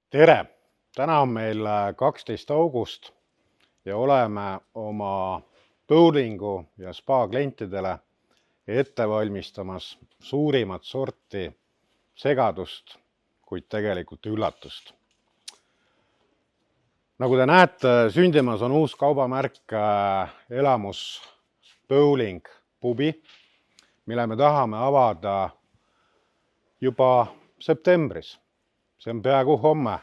Tere! Täna on meil 12. august ja oleme oma bowlingu ja spa klientidele ette valmistamas suurimat sorti segadust, kuid tegelikult üllatust. Nagu te näete, sündimas on uus kaubamärk Elamus Bowling pubi, mille me tahame avada juba septembris. See on peaaegu homme.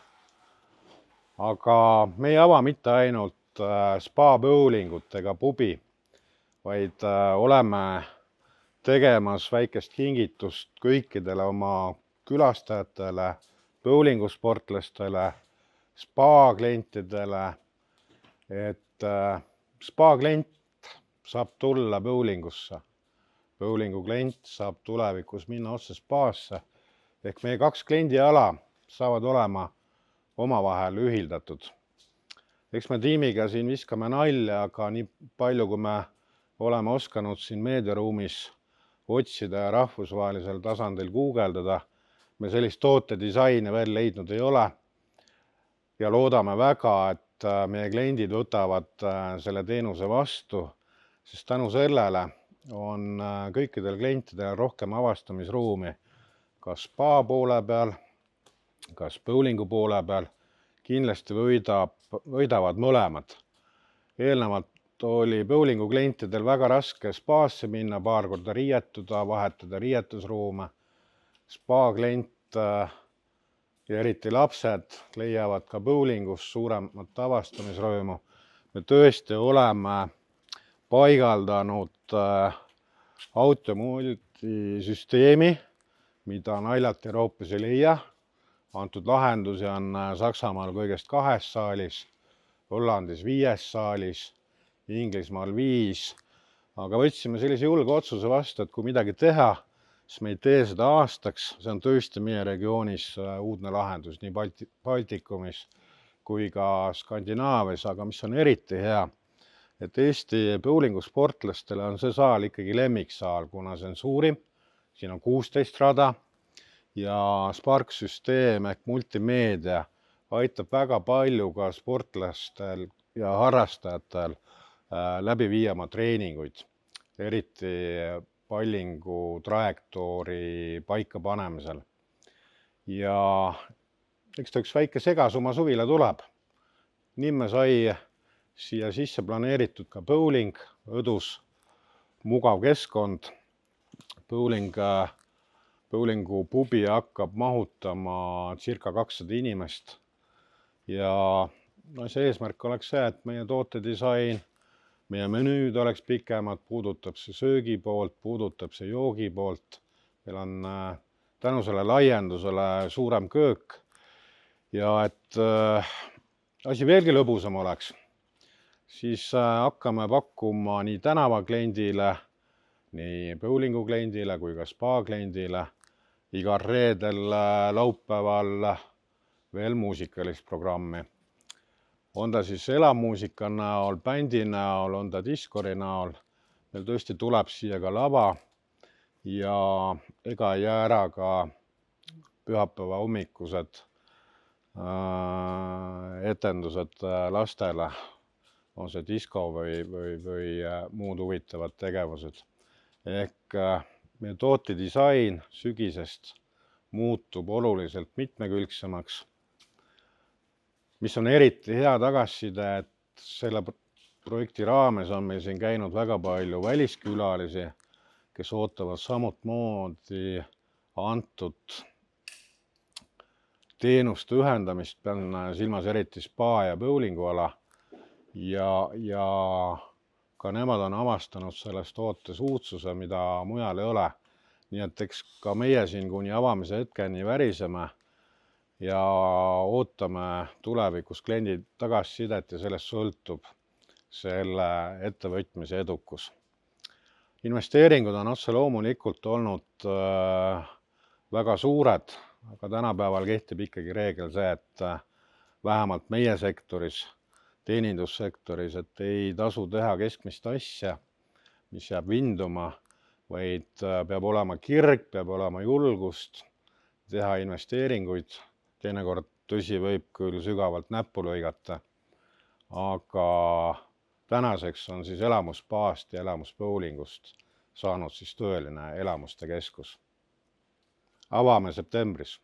Aga me ei ava mitte ainult spa bowlingut ega pubi, vaid oleme tegemas väikest kingitust kõikidele oma külastajatele, bowlingusportlastele, spa klientidele, et spa klient saab tulla bowlingusse. Bowlingu klient saab tulevikus minna otse spaasse, ehk meie 2 kliendiala saavad olema omavahel ühildatud. Eks me tiimiga siin viskame nalja, aga nii palju, kui me oleme osanud siin meediaruumis otsida ja rahvusvahelisel tasandil guugeldada, me sellist tootedisaini veel leidnud ei ole. Ja loodame väga, et meie kliendid võtavad selle teenuse vastu, sest tänu sellele on kõikidel klientidel rohkem avastamisruumi kas spa poole peal, kas bowlingu poole peal. Kindlasti võidavad mõlemad. Eelnevalt oli bowlingu klientidel väga raske spaasse minna, paar korda riietuda, vahetada riietusruume. Spa klient ja eriti lapsed leiavad ka bowlingus suuremat avastamisrõõmu. Me tõesti oleme paigaldanud automultisüsteemi, mida naljalt Euroopas ei leia. Antud lahendusi on Saksamaal kõigest 2 saalis, Hollandis 5 saalis, Inglismaal 5. Aga võtsime sellise julge otsuse vastu, et kui midagi teha, siis me ei tee seda aastaks. See on tõesti meie regioonis uudne lahendus nii Baltikumis kui ka Skandinaavias, aga mis on eriti hea, et Eesti bowlingusportlastele on see saal ikkagi lemmiksaal, kuna see on suurim. Siin on 16 rada. Ja Spark-süsteem ehk multimeedia aitab väga palju ka sportlastel ja harrastajatel läbi viia oma treeninguid, eriti pallingu trajektoori paika panemisel. Ja eks ta üks väike segasuma suvila tuleb. Nimme sai siia sisse planeeritud ka bowling, õdus, mugav keskkond. Bowlingu pubi hakkab mahutama circa 200 inimest ja see eesmärk oleks see, et meie tootedisain, meie menüüd oleks pikemad, puudutab see söögi poolt, puudutab see joogi poolt. Meil on tänu selle laiendusele suurem köök ja et asi veelgi lõbusam oleks, siis hakkame pakkuma nii tänavakliendile, nii bowlingu kliendile kui ka spa kliendile igal reedel, laupäeval veel muusikalist programmi. On ta siis elamuusika näol, bändi näol, on ta Discordi näol. Meil tõesti tuleb siia ka lava ja ega ei jää ära ka pühapäeva hommikused etendused lastele. On see disko või muud huvitavad tegevused. Ehk meie tootedisain sügisest muutub oluliselt mitmekülgsemaks, mis on eriti hea tagasiside, et selle projekti raames on meil siin käinud väga palju väliskülalisi, kes ootavad samuti antud teenuste ühendamist, pean silmas eriti spa ja bowlinguala ja ka nemad on avastanud sellest tootes uudsuse, mida mujal ei ole. Nii et eks ka meie siin kuni avamise hetkeni väriseme ja ootame tulevikus kliendi tagasisidet ja sellest sõltub selle ettevõtmise edukus. Investeeringud on otse loomulikult olnud väga suured, aga tänapäeval kehtib ikkagi reegel see, et vähemalt meie sektoris, teenindussektoris, et ei tasu teha keskmist asja, mis jääb vinduma, vaid peab olema kirg, peab olema julgust teha investeeringuid, teinekord tõsi, võib küll sügavalt näppu lõigata, aga tänaseks on siis elamuspaast ja elamusbowlingust saanud siis tõeline elamuste keskus. Avame septembris.